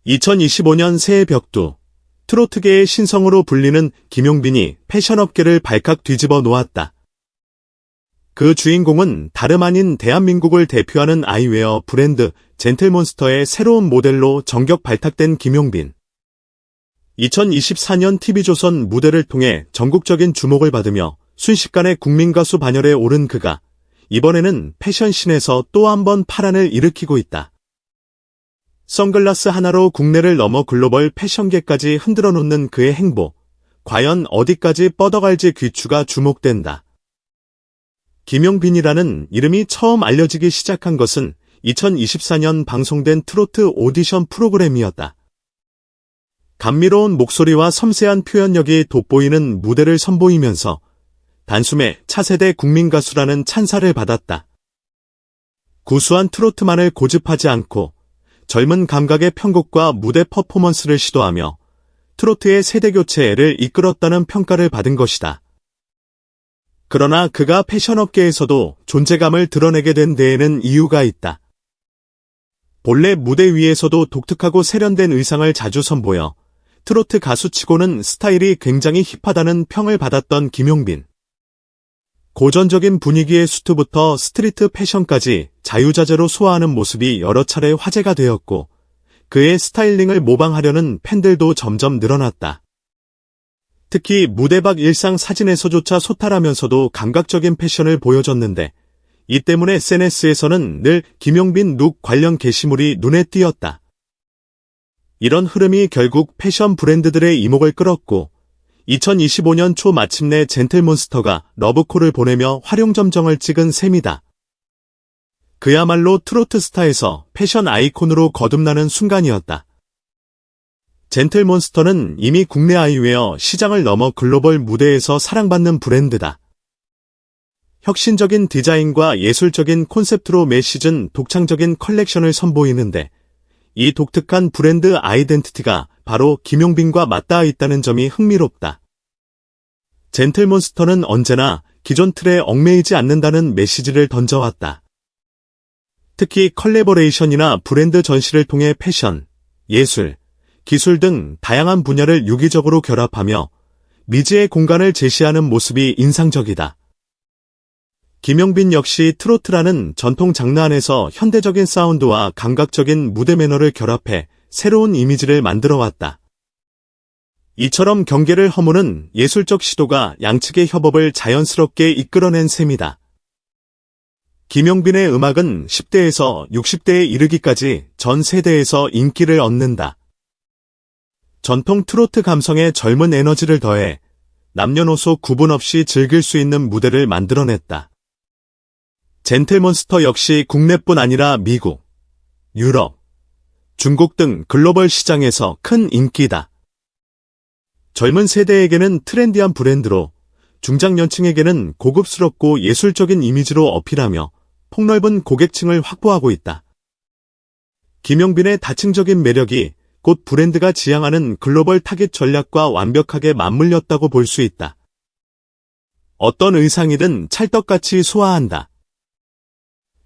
2025년 새해 벽두, 트로트계의 신성으로 불리는 김용빈이 패션업계를 발칵 뒤집어 놓았다. 그 주인공은 다름 아닌 대한민국을 대표하는 아이웨어 브랜드 젠틀몬스터의 새로운 모델로 전격 발탁된 김용빈. 2024년 TV조선 무대를 통해 전국적인 주목을 받으며 순식간에 국민가수 반열에 오른 그가 이번에는 패션신에서 또 한 번 파란을 일으키고 있다. 선글라스 하나로 국내를 넘어 글로벌 패션계까지 흔들어 놓는 그의 행보, 과연 어디까지 뻗어갈지 귀추가 주목된다. 김용빈이라는 이름이 처음 알려지기 시작한 것은 2024년 방송된 트로트 오디션 프로그램이었다. 감미로운 목소리와 섬세한 표현력이 돋보이는 무대를 선보이면서 단숨에 차세대 국민가수라는 찬사를 받았다. 구수한 트로트만을 고집하지 않고 젊은 감각의 편곡과 무대 퍼포먼스를 시도하며 트로트의 세대교체를 이끌었다는 평가를 받은 것이다. 그러나 그가 패션업계에서도 존재감을 드러내게 된 데에는 이유가 있다. 본래 무대 위에서도 독특하고 세련된 의상을 자주 선보여 트로트 가수치고는 스타일이 굉장히 힙하다는 평을 받았던 김용빈. 고전적인 분위기의 수트부터 스트리트 패션까지 자유자재로 소화하는 모습이 여러 차례 화제가 되었고 그의 스타일링을 모방하려는 팬들도 점점 늘어났다. 특히 무대 밖 일상 사진에서조차 소탈하면서도 감각적인 패션을 보여줬는데 이 때문에 SNS에서는 늘 김용빈 룩 관련 게시물이 눈에 띄었다. 이런 흐름이 결국 패션 브랜드들의 이목을 끌었고 2025년 초 마침내 젠틀몬스터가 러브콜을 보내며 활용점정을 찍은 셈이다. 그야말로 트로트 스타에서 패션 아이콘으로 거듭나는 순간이었다. 젠틀몬스터는 이미 국내 아이웨어 시장을 넘어 글로벌 무대에서 사랑받는 브랜드다. 혁신적인 디자인과 예술적인 콘셉트로 매 시즌 독창적인 컬렉션을 선보이는데 이 독특한 브랜드 아이덴티티가 바로 김용빈과 맞닿아 있다는 점이 흥미롭다. 젠틀몬스터는 언제나 기존 틀에 얽매이지 않는다는 메시지를 던져왔다. 특히 컬래버레이션이나 브랜드 전시를 통해 패션, 예술, 기술 등 다양한 분야를 유기적으로 결합하며 미지의 공간을 제시하는 모습이 인상적이다. 김용빈 역시 트로트라는 전통 장르 안에서 현대적인 사운드와 감각적인 무대 매너를 결합해 새로운 이미지를 만들어왔다. 이처럼 경계를 허무는 예술적 시도가 양측의 협업을 자연스럽게 이끌어낸 셈이다. 김용빈의 음악은 10대에서 60대에 이르기까지 전 세대에서 인기를 얻는다. 전통 트로트 감성에 젊은 에너지를 더해 남녀노소 구분 없이 즐길 수 있는 무대를 만들어냈다. 젠틀몬스터 역시 국내뿐 아니라 미국, 유럽, 중국 등 글로벌 시장에서 큰 인기다. 젊은 세대에게는 트렌디한 브랜드로, 중장년층에게는 고급스럽고 예술적인 이미지로 어필하며 폭넓은 고객층을 확보하고 있다. 김용빈의 다층적인 매력이 곧 브랜드가 지향하는 글로벌 타깃 전략과 완벽하게 맞물렸다고 볼 수 있다. 어떤 의상이든 찰떡같이 소화한다.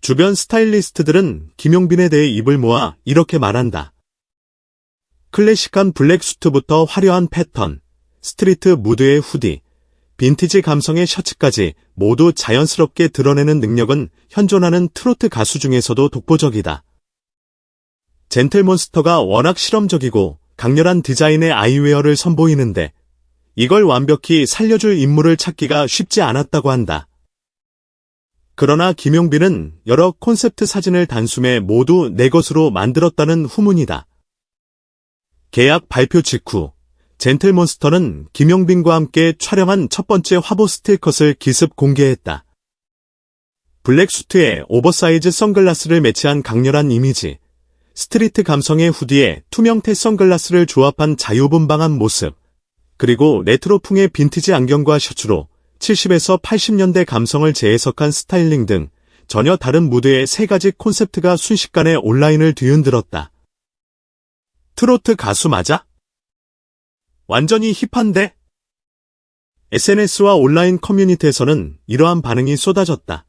주변 스타일리스트들은 김용빈에 대해 입을 모아 이렇게 말한다. 클래식한 블랙 수트부터 화려한 패턴, 스트리트 무드의 후디, 빈티지 감성의 셔츠까지 모두 자연스럽게 드러내는 능력은 현존하는 트로트 가수 중에서도 독보적이다. 젠틀몬스터가 워낙 실험적이고 강렬한 디자인의 아이웨어를 선보이는데 이걸 완벽히 살려줄 인물을 찾기가 쉽지 않았다고 한다. 그러나 김용빈은 여러 콘셉트 사진을 단숨에 모두 내 것으로 만들었다는 후문이다. 계약 발표 직후 젠틀몬스터는 김용빈과 함께 촬영한 첫 번째 화보 스틸컷을 기습 공개했다. 블랙 수트에 오버사이즈 선글라스를 매치한 강렬한 이미지, 스트리트 감성의 후디에 투명태 선글라스를 조합한 자유분방한 모습, 그리고 레트로풍의 빈티지 안경과 셔츠로 70에서 80년대 감성을 재해석한 스타일링 등 전혀 다른 무드의 세 가지 콘셉트가 순식간에 온라인을 뒤흔들었다. 트로트 가수 맞아? 완전히 힙한데? SNS와 온라인 커뮤니티에서는 이러한 반응이 쏟아졌다.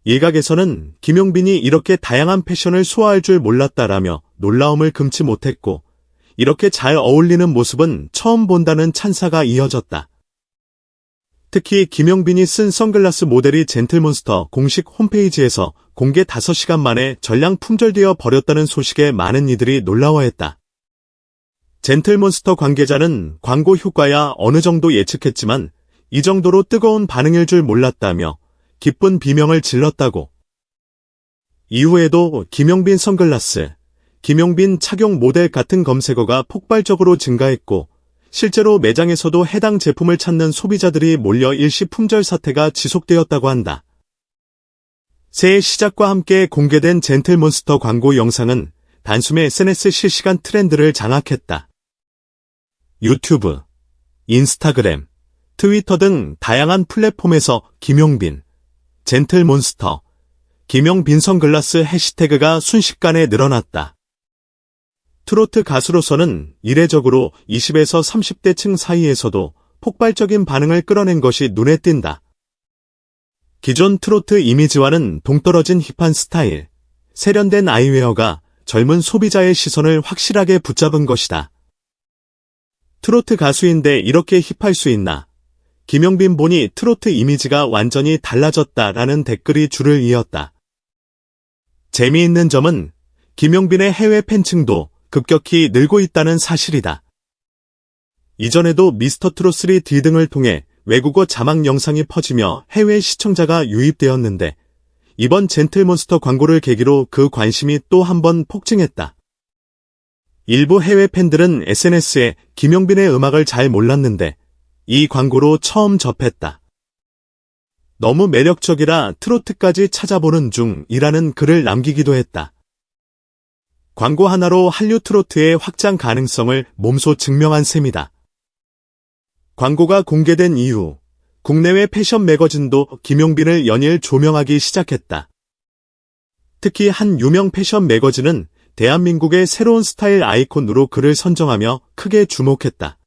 일각에서는 김용빈이 이렇게 다양한 패션을 소화할 줄 몰랐다라며 놀라움을 금치 못했고, 이렇게 잘 어울리는 모습은 처음 본다는 찬사가 이어졌다. 특히 김용빈이 쓴 선글라스 모델이 젠틀몬스터 공식 홈페이지에서 공개 5시간 만에 전량 품절되어 버렸다는 소식에 많은 이들이 놀라워했다. 젠틀몬스터 관계자는 광고 효과야 어느 정도 예측했지만 이 정도로 뜨거운 반응일 줄 몰랐다며 기쁜 비명을 질렀다고. 이후에도 김용빈 선글라스, 김용빈 착용 모델 같은 검색어가 폭발적으로 증가했고 실제로 매장에서도 해당 제품을 찾는 소비자들이 몰려 일시 품절 사태가 지속되었다고 한다. 새해 시작과 함께 공개된 젠틀몬스터 광고 영상은 단숨에 SNS 실시간 트렌드를 장악했다. 유튜브, 인스타그램, 트위터 등 다양한 플랫폼에서 김용빈, 젠틀몬스터, 김용빈 선글라스 해시태그가 순식간에 늘어났다. 트로트 가수로서는 이례적으로 20에서 30대층 사이에서도 폭발적인 반응을 끌어낸 것이 눈에 띈다. 기존 트로트 이미지와는 동떨어진 힙한 스타일, 세련된 아이웨어가 젊은 소비자의 시선을 확실하게 붙잡은 것이다. 트로트 가수인데 이렇게 힙할 수 있나? 김용빈 보니 트로트 이미지가 완전히 달라졌다라는 댓글이 줄을 이었다. 재미있는 점은 김용빈의 해외 팬층도 급격히 늘고 있다는 사실이다. 이전에도 미스터트롯3D 등을 통해 외국어 자막 영상이 퍼지며 해외 시청자가 유입되었는데 이번 젠틀몬스터 광고를 계기로 그 관심이 또 한 번 폭증했다. 일부 해외 팬들은 SNS에 김용빈의 음악을 잘 몰랐는데 이 광고로 처음 접했다. 너무 매력적이라 트로트까지 찾아보는 중이라는 글을 남기기도 했다. 광고 하나로 한류 트로트의 확장 가능성을 몸소 증명한 셈이다. 광고가 공개된 이후 국내외 패션 매거진도 김용빈을 연일 조명하기 시작했다. 특히 한 유명 패션 매거진은 대한민국의 새로운 스타일 아이콘으로 그를 선정하며 크게 주목했다.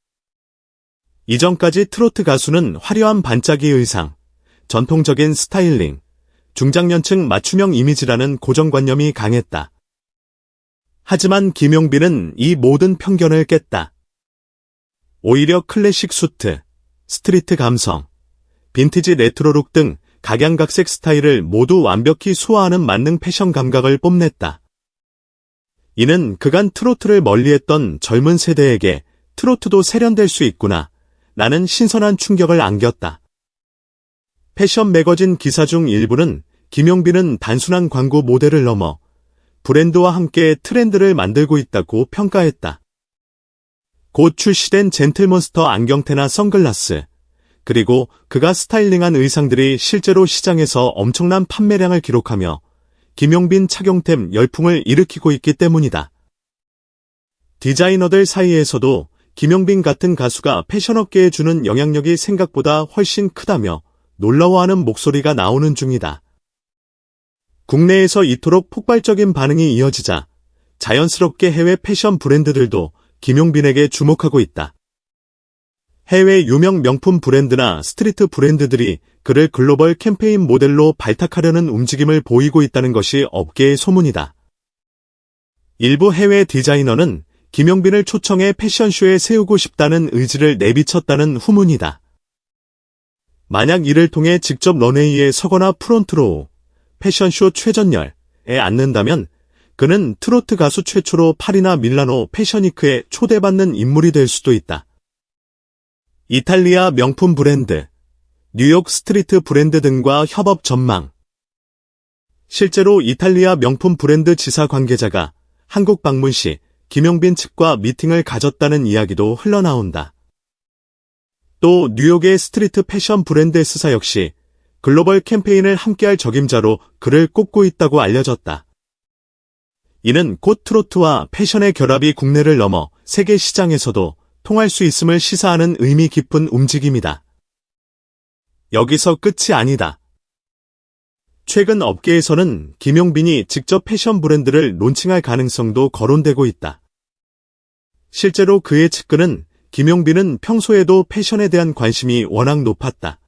이전까지 트로트 가수는 화려한 반짝이 의상, 전통적인 스타일링, 중장년층 맞춤형 이미지라는 고정관념이 강했다. 하지만 김용빈은 이 모든 편견을 깼다. 오히려 클래식 수트, 스트리트 감성, 빈티지 레트로룩 등 각양각색 스타일을 모두 완벽히 소화하는 만능 패션 감각을 뽐냈다. 이는 그간 트로트를 멀리했던 젊은 세대에게 트로트도 세련될 수 있구나 라는 신선한 충격을 안겼다. 패션 매거진 기사 중 일부는 김용빈은 단순한 광고 모델을 넘어 브랜드와 함께 트렌드를 만들고 있다고 평가했다. 곧 출시된 젠틀몬스터 안경테나 선글라스, 그리고 그가 스타일링한 의상들이 실제로 시장에서 엄청난 판매량을 기록하며 김용빈 착용템 열풍을 일으키고 있기 때문이다. 디자이너들 사이에서도 김용빈 같은 가수가 패션업계에 주는 영향력이 생각보다 훨씬 크다며 놀라워하는 목소리가 나오는 중이다. 국내에서 이토록 폭발적인 반응이 이어지자 자연스럽게 해외 패션 브랜드들도 김용빈에게 주목하고 있다. 해외 유명 명품 브랜드나 스트리트 브랜드들이 그를 글로벌 캠페인 모델로 발탁하려는 움직임을 보이고 있다는 것이 업계의 소문이다. 일부 해외 디자이너는 김용빈을 초청해 패션쇼에 세우고 싶다는 의지를 내비쳤다는 후문이다. 만약 이를 통해 직접 런웨이에 서거나 프론트로 패션쇼 최전열에 앉는다면 그는 트로트 가수 최초로 파리나 밀라노 패션위크에 초대받는 인물이 될 수도 있다. 이탈리아 명품 브랜드, 뉴욕 스트리트 브랜드 등과 협업 전망. 실제로 이탈리아 명품 브랜드 지사 관계자가 한국 방문 시 김용빈 측과 미팅을 가졌다는 이야기도 흘러나온다. 또 뉴욕의 스트리트 패션 브랜드 S사 역시 글로벌 캠페인을 함께할 적임자로 그를 꼽고 있다고 알려졌다. 이는 곧 트로트와 패션의 결합이 국내를 넘어 세계 시장에서도 통할 수 있음을 시사하는 의미 깊은 움직임이다. 여기서 끝이 아니다. 최근 업계에서는 김용빈이 직접 패션 브랜드를 론칭할 가능성도 거론되고 있다. 실제로 그의 측근은 김용빈은 평소에도 패션에 대한 관심이 워낙 높았다.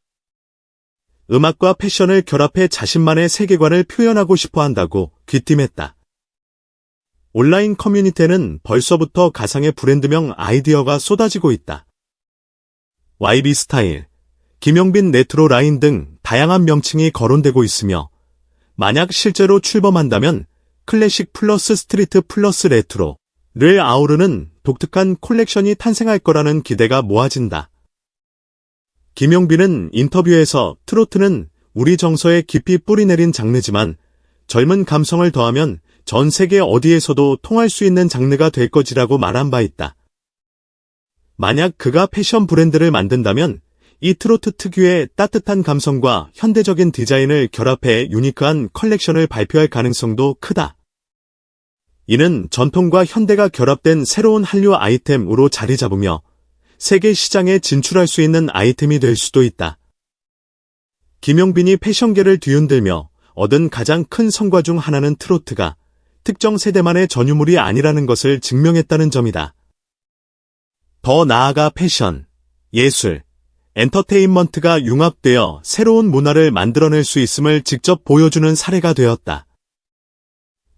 음악과 패션을 결합해 자신만의 세계관을 표현하고 싶어 한다고 귀띔했다. 온라인 커뮤니티에는 벌써부터 가상의 브랜드명 아이디어가 쏟아지고 있다. YB 스타일, 김용빈 레트로 라인 등 다양한 명칭이 거론되고 있으며 만약 실제로 출범한다면 클래식 플러스 스트리트 플러스 레트로를 아우르는 독특한 콜렉션이 탄생할 거라는 기대가 모아진다. 김용빈은 인터뷰에서 트로트는 우리 정서에 깊이 뿌리내린 장르지만 젊은 감성을 더하면 전 세계 어디에서도 통할 수 있는 장르가 될 것이라고 말한 바 있다. 만약 그가 패션 브랜드를 만든다면 이 트로트 특유의 따뜻한 감성과 현대적인 디자인을 결합해 유니크한 컬렉션을 발표할 가능성도 크다. 이는 전통과 현대가 결합된 새로운 한류 아이템으로 자리 잡으며 세계 시장에 진출할 수 있는 아이템이 될 수도 있다. 김용빈이 패션계를 뒤흔들며 얻은 가장 큰 성과 중 하나는 트로트가 특정 세대만의 전유물이 아니라는 것을 증명했다는 점이다. 더 나아가 패션, 예술, 엔터테인먼트가 융합되어 새로운 문화를 만들어낼 수 있음을 직접 보여주는 사례가 되었다.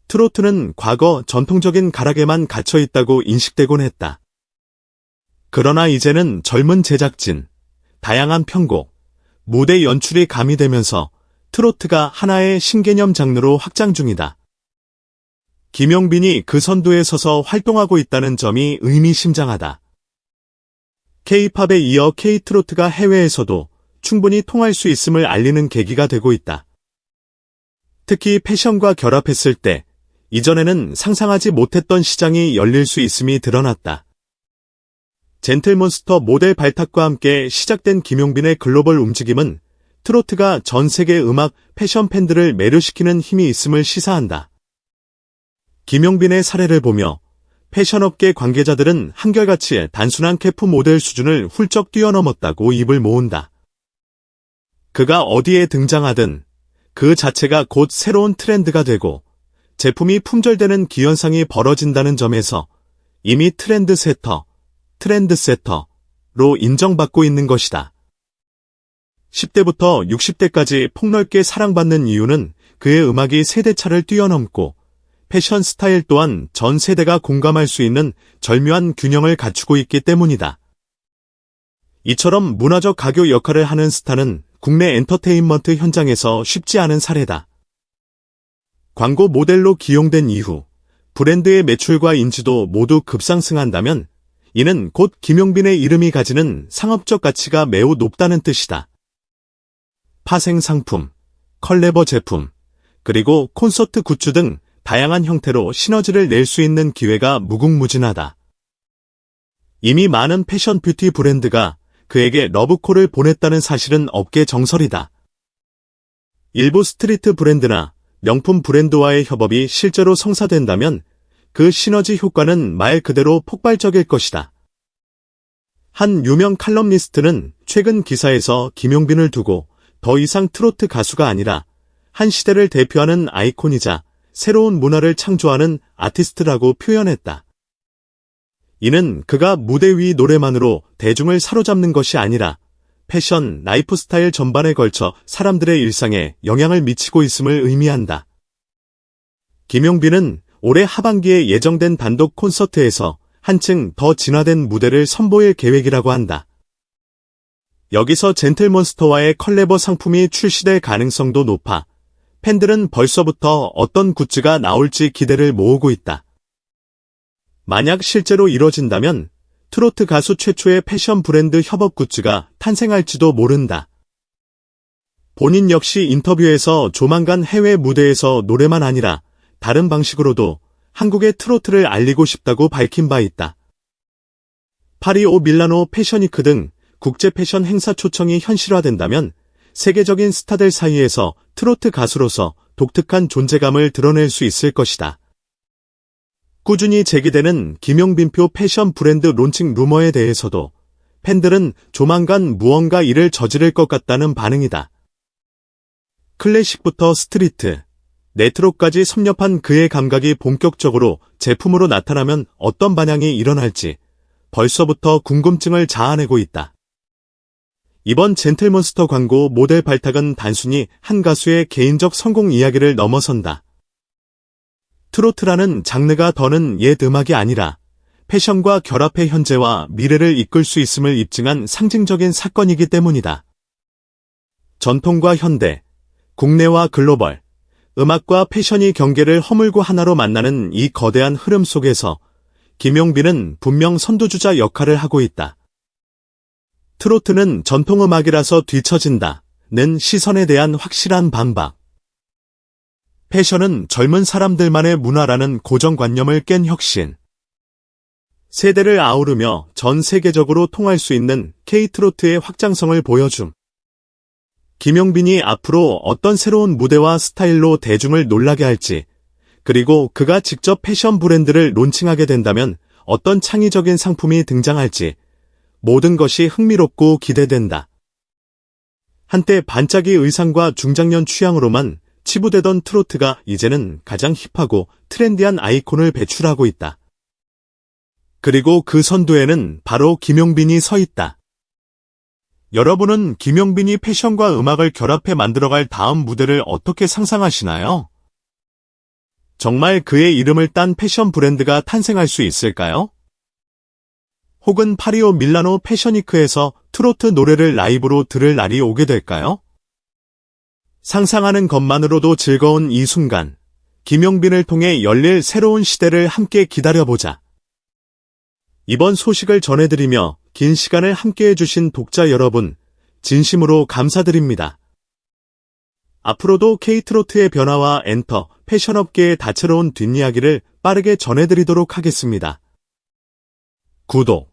트로트는 과거 전통적인 가락에만 갇혀 있다고 인식되곤 했다. 그러나 이제는 젊은 제작진, 다양한 편곡, 무대 연출이 가미되면서 트로트가 하나의 신개념 장르로 확장 중이다. 김용빈이 그 선두에 서서 활동하고 있다는 점이 의미심장하다. K-팝에 이어 K-트로트가 해외에서도 충분히 통할 수 있음을 알리는 계기가 되고 있다. 특히 패션과 결합했을 때 이전에는 상상하지 못했던 시장이 열릴 수 있음이 드러났다. 젠틀몬스터 모델 발탁과 함께 시작된 김용빈의 글로벌 움직임은 트로트가 전 세계 음악, 패션 팬들을 매료시키는 힘이 있음을 시사한다. 김용빈의 사례를 보며 패션업계 관계자들은 한결같이 단순한 캐프 모델 수준을 훌쩍 뛰어넘었다고 입을 모은다. 그가 어디에 등장하든 그 자체가 곧 새로운 트렌드가 되고 제품이 품절되는 기현상이 벌어진다는 점에서 이미 트렌드세터로 인정받고 있는 것이다. 10대부터 60대까지 폭넓게 사랑받는 이유는 그의 음악이 세대차를 뛰어넘고 패션 스타일 또한 전 세대가 공감할 수 있는 절묘한 균형을 갖추고 있기 때문이다. 이처럼 문화적 가교 역할을 하는 스타는 국내 엔터테인먼트 현장에서 쉽지 않은 사례다. 광고 모델로 기용된 이후 브랜드의 매출과 인지도 모두 급상승한다면 이는 곧 김용빈의 이름이 가지는 상업적 가치가 매우 높다는 뜻이다. 파생 상품, 컬래버 제품, 그리고 콘서트 굿즈 등 다양한 형태로 시너지를 낼 수 있는 기회가 무궁무진하다. 이미 많은 패션 뷰티 브랜드가 그에게 러브콜을 보냈다는 사실은 업계 정설이다. 일부 스트리트 브랜드나 명품 브랜드와의 협업이 실제로 성사된다면 그 시너지 효과는 말 그대로 폭발적일 것이다. 한 유명 칼럼니스트는 최근 기사에서 김용빈을 두고 더 이상 트로트 가수가 아니라 한 시대를 대표하는 아이콘이자 새로운 문화를 창조하는 아티스트라고 표현했다. 이는 그가 무대 위 노래만으로 대중을 사로잡는 것이 아니라 패션, 라이프 스타일 전반에 걸쳐 사람들의 일상에 영향을 미치고 있음을 의미한다. 김용빈은 올해 하반기에 예정된 단독 콘서트에서 한층 더 진화된 무대를 선보일 계획이라고 한다. 여기서 젠틀몬스터와의 컬래버 상품이 출시될 가능성도 높아 팬들은 벌써부터 어떤 굿즈가 나올지 기대를 모으고 있다. 만약 실제로 이뤄진다면 트로트 가수 최초의 패션 브랜드 협업 굿즈가 탄생할지도 모른다. 본인 역시 인터뷰에서 조만간 해외 무대에서 노래만 아니라 다른 방식으로도 한국의 트로트를 알리고 싶다고 밝힌 바 있다. 파리 오 밀라노 패션위크 등 국제 패션 행사 초청이 현실화된다면 세계적인 스타들 사이에서 트로트 가수로서 독특한 존재감을 드러낼 수 있을 것이다. 꾸준히 제기되는 김용빈표 패션 브랜드 론칭 루머에 대해서도 팬들은 조만간 무언가 일을 저지를 것 같다는 반응이다. 클래식부터 스트리트, 레트로까지 섭렵한 그의 감각이 본격적으로 제품으로 나타나면 어떤 반향이 일어날지 벌써부터 궁금증을 자아내고 있다. 이번 젠틀몬스터 광고 모델 발탁은 단순히 한 가수의 개인적 성공 이야기를 넘어선다. 트로트라는 장르가 더는 옛 음악이 아니라 패션과 결합해 현재와 미래를 이끌 수 있음을 입증한 상징적인 사건이기 때문이다. 전통과 현대, 국내와 글로벌, 음악과 패션이 경계를 허물고 하나로 만나는 이 거대한 흐름 속에서 김용빈은 분명 선두주자 역할을 하고 있다. 트로트는 전통음악이라서 뒤처진다는 시선에 대한 확실한 반박. 패션은 젊은 사람들만의 문화라는 고정관념을 깬 혁신. 세대를 아우르며 전 세계적으로 통할 수 있는 K-트로트의 확장성을 보여줌. 김용빈이 앞으로 어떤 새로운 무대와 스타일로 대중을 놀라게 할지, 그리고 그가 직접 패션 브랜드를 론칭하게 된다면 어떤 창의적인 상품이 등장할지, 모든 것이 흥미롭고 기대된다. 한때 반짝이 의상과 중장년 취향으로만 치부되던 트로트가 이제는 가장 힙하고 트렌디한 아이콘을 배출하고 있다. 그리고 그 선두에는 바로 김용빈이 서 있다. 여러분은 김용빈이 패션과 음악을 결합해 만들어갈 다음 무대를 어떻게 상상하시나요? 정말 그의 이름을 딴 패션 브랜드가 탄생할 수 있을까요? 혹은 파리오 밀라노 패션위크에서 트로트 노래를 라이브로 들을 날이 오게 될까요? 상상하는 것만으로도 즐거운 이 순간, 김용빈을 통해 열릴 새로운 시대를 함께 기다려보자. 이번 소식을 전해드리며 긴 시간을 함께해 주신 독자 여러분, 진심으로 감사드립니다. 앞으로도 K-트로트의 변화와 엔터, 패션업계의 다채로운 뒷이야기를 빠르게 전해드리도록 하겠습니다. 구독,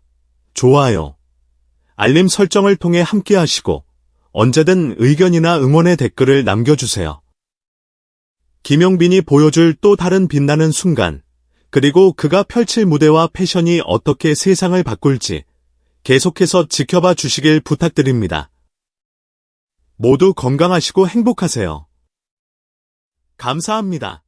좋아요, 알림 설정을 통해 함께하시고 언제든 의견이나 응원의 댓글을 남겨주세요. 김용빈이 보여줄 또 다른 빛나는 순간, 그리고 그가 펼칠 무대와 패션이 어떻게 세상을 바꿀지 계속해서 지켜봐 주시길 부탁드립니다. 모두 건강하시고 행복하세요. 감사합니다.